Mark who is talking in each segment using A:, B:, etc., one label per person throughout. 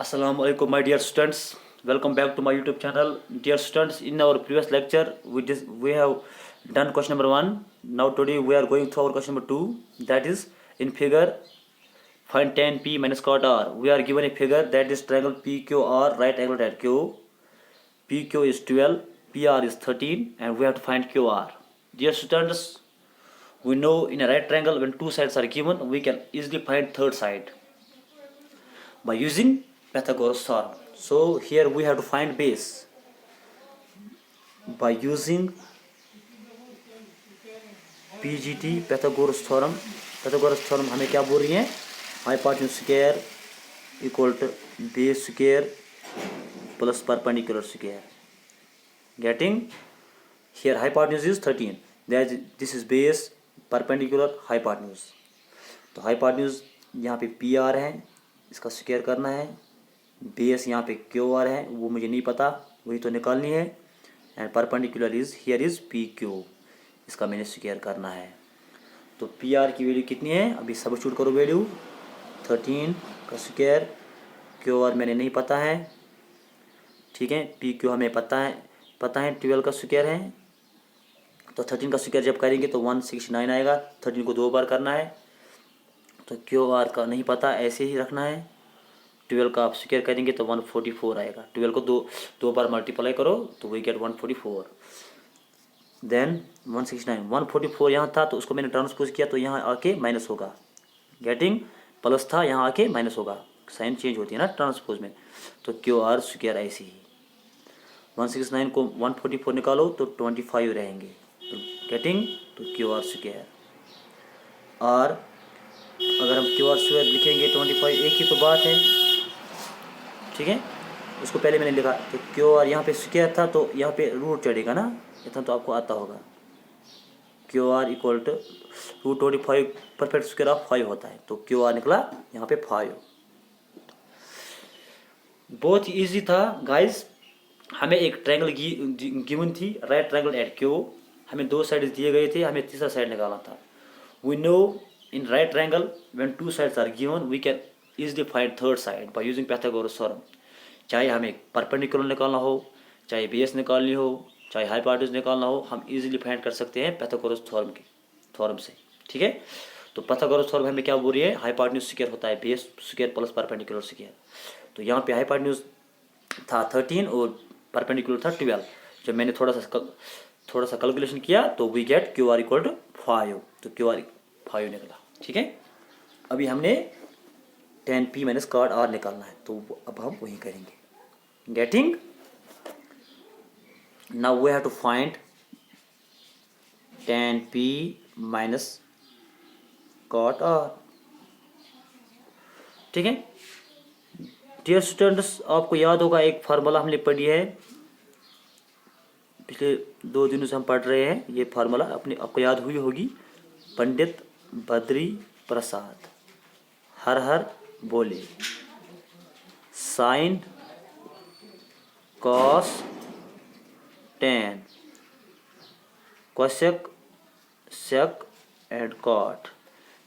A: Assalamu alaikum, my dear students. Welcome back to my YouTube channel. Dear students, in our previous lecture, we have done question number 1. Now today we are going through our question number 2. That is, in figure, find tan P minus cot R. We are given a figure that is triangle PQR, right angle at Q. PQ is 12, PR is 13, and we have to find QR. Dear students, we know in a right triangle when two sides are given, we can easily find third side by using Pythagoras theorem. So here we have to find base by using PGT Pythagoras theorem. Pythagoras theorem हमें क्या बोल रही है? Hypotenuse square equal to base square plus perpendicular square. Getting here hypotenuse is 13. This is base perpendicular hypotenuse. तो hypotenuse यहाँ पे PR है, इसका स्क्वायर करना है. बेस यहाँ पे QR है, वो मुझे नहीं पता, वही तो निकालनी है. And perpendicular is here is PQ, इसका मैंने स्क्वायर करना है. तो PR की वैल्यू कितनी है? अभी सब्स्टिट्यूट करो वैल्यू. 13 का स्क्वायर, QR मैंने नहीं पता है, ठीक है. PQ हमें पता है 12 का स्क्वायर है. तो 13 का स्क्वायर जब करेंगे तो 169 आएगा. 13 को 2 बार करना है. तो QR का नहीं पता, ऐसे ही रखना है. 12 का आप स्क्वायर करेंगे तो 144 आएगा. 12 को दो बार मल्टीप्लाई करो तो वी गेट 144. देन 169, 144 यहाँ था तो उसको मैंने ट्रांसपोज किया तो यहाँ आके माइनस होगा. गेटिंग प्लस था, यहाँ आके माइनस होगा. साइन चेंज होती है ना ट्रांसपोज में. तो QR स्क्वायर ऐसे ही 169 को 144 निकालो तो 25 रहेंगे. तो गेटिंग तो QR स्क्वायर. और अगर हम QR स्क्वायर लिखेंगे 25, एक ही तो बात है, ठीक है. उसको पहले मैंने लिखा तो QR यहाँ पे स्क्वायर था तो यहाँ पे रूट चढ़ेगा ना, इतना तो आपको आता होगा. QR equal to root 25 perfect square of 5 होता है. तो QR निकला यहाँ पे 5. बहुत ही ईजी था गाइस. हमें एक ट्रायंगल गिवन थी, राइट ट्रायंगल एट Q. हमें 2 साइड दिए गए थे, हमें तीसरा साइड निकालना था. We know in right triangle when two sides are given we can easily find third side by using Pythagoras theorem. चाहे हमें परपेंडिकुलर निकालना हो, चाहे बेस निकालनी हो, चाहे हाइपोटेन्यूज निकालना हो, हम इजीली फाइंड कर सकते हैं Pythagoras थ्योरम से, ठीक है. तो Pythagoras थ्योरम हमें क्या बोल रही है? हाइपोटेन्यूज स्क्वायर होता है base square plus perpendicular square. तो यहाँ पे हाइपोटेन्यूज था 13 और परपेंडिकुलर था 12. जब मैंने थोड़ा सा कैलकुलेशन किया तो we get QR equal to 5. तो QR 5 निकला, ठीक है. अभी हमने tan P minus cot R निकालना है तो अब हम वही करेंगे. Getting now we have to find tan P minus cot R, ठीक है. डियर स्टूडेंट्स, आपको याद होगा एक फार्मूला हमने पढ़ी है, पिछले 2 दिनों से हम पढ़ रहे हैं. ये फार्मूला आपको याद हुई होगी. पंडित बद्री प्रसाद हर हर बोले sine cos tan cosec sec and cot.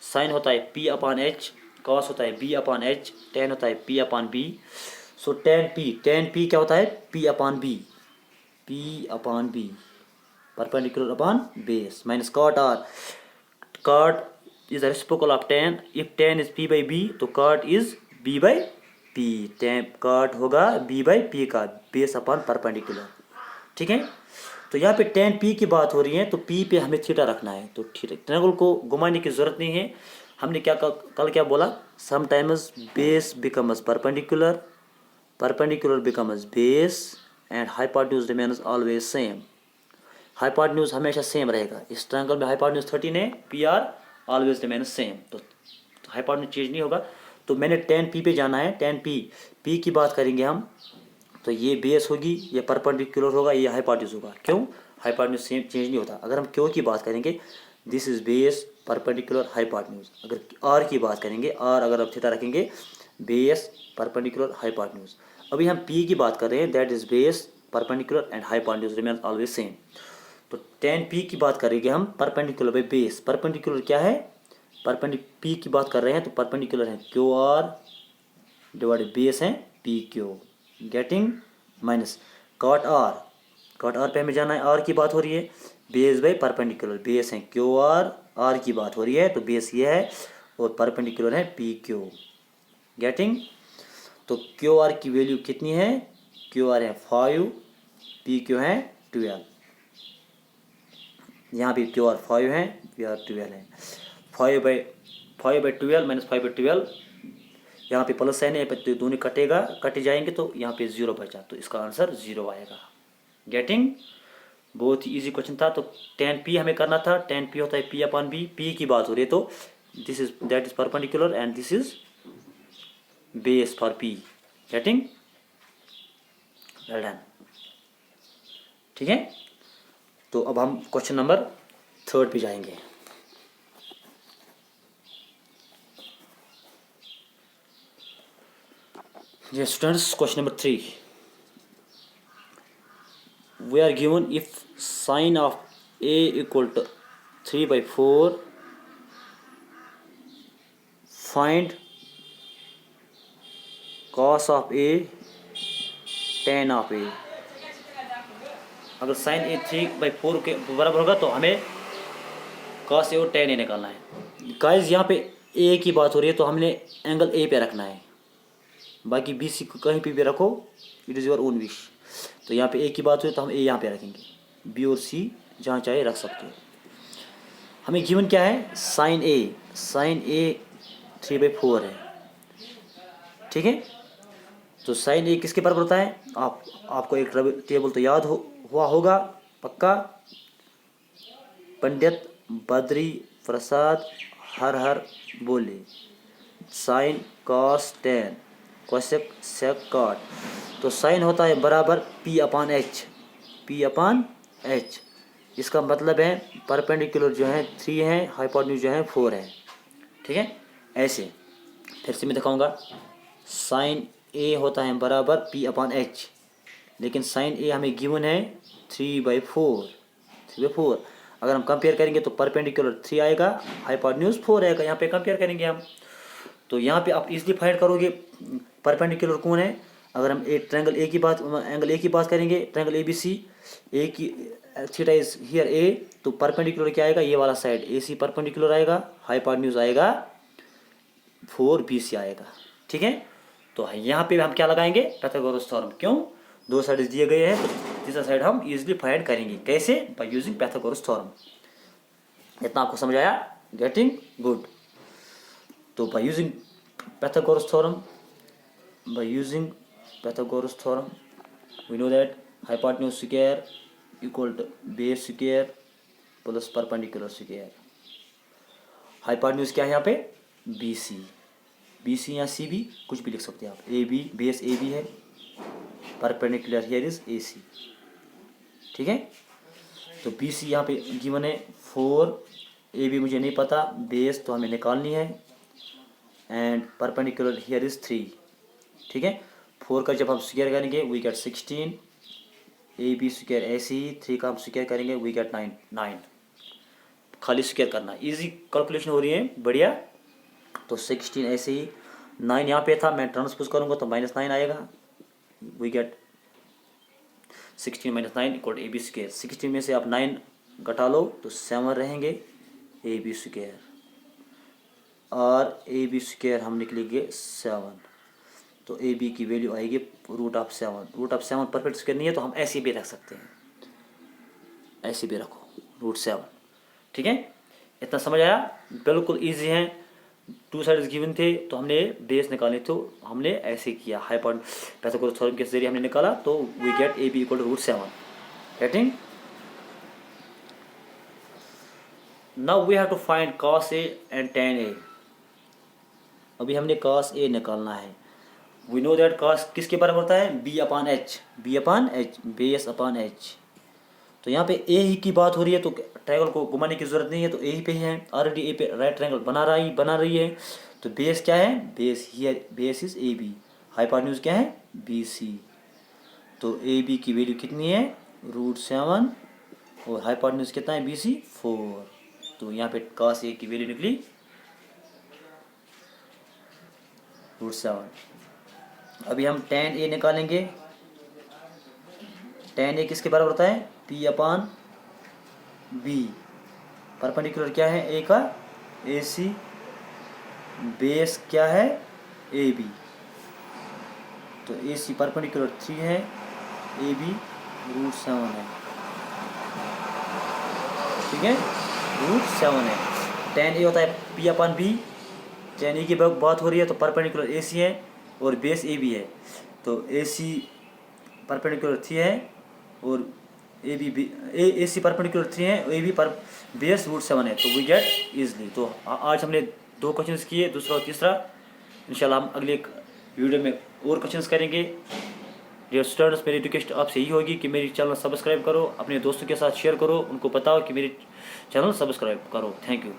A: Sine होता है P अपॉन H, कॉस होता है B अपॉन H, टेन होता है P अपॉन B. सो टेन P क्या होता है? P upon B perpendicular upon base minus cot R. Cot is a reciprocal of tan. If tan is P by B तो cot is B by P. cot होगा B by P का base upon perpendicular, ठीक है. तो यहाँ पे tan P की बात हो रही है तो P पे हमें थीटा रखना है. तो ट्रायंगल को घुमाने की जरूरत नहीं है. हमने कल क्या बोला? Sometimes base becomes perpendicular becomes base and hypotenuse remains always same. Hypotenuse हमेशा सेम रहेगा. इस ट्रायंगल में हाइपोटेन्यूज 13 है, PR ऑलवेज रिमेन्स सेम. तो हाइपोटेन्यूज चेंज नहीं होगा. तो मैंने tan P पे जाना है. tan P की बात करेंगे हम तो ये बेस होगी, ये परपेंडिकुलर होगा, ये हाइपोटेन्यूज होगा. क्यों? हाइपोटेन्यूज सेम चेंज नहीं होता. अगर हम Q की बात करेंगे, this is base perpendicular hypotenuse. अगर R की बात करेंगे, R अगर आप थीटा रखेंगे, बेस परपेंडिकुलर हाइपोटेन्यूज. अभी हम P की बात कर रहे हैं, that is base perpendicular and hypotenuse remains always same. तो tan P की बात करेंगे हम परपेंडिकुलर बाई बेस. परपेंडिकुलर क्या है? P की बात कर रहे हैं तो परपेंडिकुलर है QR डिवाइडेड बेस है P Q, getting, minus cot R पे हमें जाना है, आर की बात हो रही है, बेस बाई परपेंडिकुलर, बेस है क्यू आर की बात हो रही है तो बेस ये है और परपेंडिकुलर है पी क्यू, गेटिंग। तो क्यू आर की वैल्यू कितनी है, क्यू आर है 5, पी क्यू है 12, यहाँ भी क्यू आर 5 है, पी आर 12 है, 5/12 माइनस 5/12, यहाँ पे प्लस साइन है, तो दोनों कटे जाएंगे तो यहाँ पे 0 बचा, तो इसका आंसर 0 आएगा, गेटिंग। बहुत ही इजी क्वेश्चन था। तो tan p हमें करना था, tan p होता है p अपॉन b, p की बात हो रही है तो that is perpendicular and this is base for p, getting, well done, ठीक है। तो अब हम क्वेश्चन नंबर 3 पे जाएंगे। Yes, students, question number 3. We are given if sine of a equal to 3/4, find cos of a, tan of a। अगर sign ए 3/4 के बराबर होगा तो हमें cos ए और tan ए निकालना है। गाइस यहाँ पे ए की बात हो रही है तो हमने एंगल ए पे रखना है, बाकी बी सी को कहीं पे भी रखो, it is your own wish. तो यहाँ पे ए की बात हुई तो हम ए यहाँ पे रखेंगे, बी और सी जहाँ चाहे रख सकते हो। हमें गिवन क्या है, साइन ए 3/4 है, ठीक है। तो साइन ए किसके बराबर होता है, आपको एक टेबल तो याद हुआ होगा पक्का, पंडित बद्री प्रसाद हर बोले, sine cos tan cosec sec cot. तो साइन होता है बराबर P अपॉन एच, इसका मतलब है परपेंडिकुलर जो है 3 है, हाइपोटेन्यूज जो है 4 है, ठीक है। ऐसे फिर से मैं दिखाऊंगा, साइन ए होता है बराबर P अपॉन एच, लेकिन साइन ए हमें गिवन है 3/4। अगर हम कंपेयर करेंगे तो परपेंडिकुलर 3 आएगा, हाइपोटेन्यूज 4 आएगा, यहाँ पे कंपेयर करेंगे हम। तो यहाँ पे आप इजीली फाइंड करोगे परपेंडिकुलर कौन है। अगर हम एंगल ए की बात करेंगे, ट्रायंगल ए बी सी, ए की थीटा इज हियर ए, तो परपेंडिकुलर क्या आएगा, ये वाला साइड ए सी परपेंडिकुलर आएगा, हाइपोटेन्यूज आएगा 4BC आएगा, ठीक है। तो यहाँ पे हम क्या लगाएंगे, पाइथागोरस थ्योरम, क्यों, दो साइड दिए गए हैं तो तीसरा साइड हम इजीली फाइंड करेंगे, कैसे, बाय यूजिंग पाइथागोरस थ्योरम। इतना आपको समझ आया, गेटिंग गुड। तो by using Pythagoras theorem we know that hypotenuse square equal to base square plus perpendicular square। Hypotenuse क्या है यहाँ पे, BC या CB कुछ भी लिख सकते हैं आप, AB बेस AB है, परपेंडिकुलर हियर इज AC, ठीक है। तो BC यहाँ पे गिवन है 4, AB मुझे नहीं पता, बेस तो हमें निकालनी है, एंड परपेंडिकुलर हियर इज 3, ठीक है। 4 का जब हम स्क्वायर करेंगे वी गेट 16, AB स्क्वायर ऐसे ही 3 का हम स्क्वायर करेंगे वी गेट 9, खाली स्क्वायर करना, इजी कैलकुलेशन हो रही है, बढ़िया। तो 16 ऐसे ही, 9 यहाँ पे था, मैं ट्रांसपोज करूँगा तो -9 आएगा, we get 16 - 9 equal AB square. 16 में से आप 9 घटा लो तो 7 रहेंगे AB स्क्वायर, और AB स्क्वायर हम निकलेंगे 7, तो AB की वैल्यू आएगी √7 परफेक्ट स्क्वायर नहीं है तो हम ऐसे भी रख सकते हैं, ऐसे भी रखो √7, ठीक है। इतना समझ आया, बिल्कुल इजी है, 2 साइड्स गिवन थे तो हमने बेस निकाले, तो हमने ऐसे किया, पाइथागोरस थ्योरम के जरिए हमने निकाला, तो we get AB equal to √7, getting. Now we have to find cos A and tan A। अभी हमने cos A निकालना है, वी नो दैट cos किसके बराबर होता है, B upon H, base upon H. तो यहाँ पे ए ही की बात हो रही है तो ट्रायंगल को घुमाने की जरूरत नहीं है, तो ए ही पे ही है, ऑलरेडी ए पे राइट ट्रायंगल बना रही है। तो बेस क्या है, बेस इज AB, हाइपोटेन्यूज क्या है BC। तो AB की वैल्यू कितनी है √7, और हाइपोटेन्यूज कितना है BC 4। तो यहाँ पे cos A की वैल्यू निकली √7, अभी हम tan A निकालेंगे। tan A किसके बराबर होता है? P/B। परपेंडिकुलर क्या है A का? AC। बेस क्या है? AB। तो AC परपेंडिकुलर 3 है, AB √7 है। ठीक है, √7 है। tan A होता है P/B। tan A की बात हो रही है तो परपेंडिकुलर AC है और बेस AB है। तो AC परपेंडिकुलर 3 है और AC परपेंडिकुलर 3 है, AB पर बेस √7 है। तो वी गेट इजली। तो आज हमने 2 क्वेश्चंस किए, दूसरा और तीसरा। इंशाल्लाह हम अगले वीडियो में और क्वेश्चंस करेंगे। डियर स्टूडेंट्स, मेरी रिक्वेस्ट आपसे यही होगी कि मेरी चैनल सब्सक्राइब करो, अपने दोस्तों के साथ शेयर करो, उनको बताओ कि मेरी चैनल सब्सक्राइब करो। Thank you.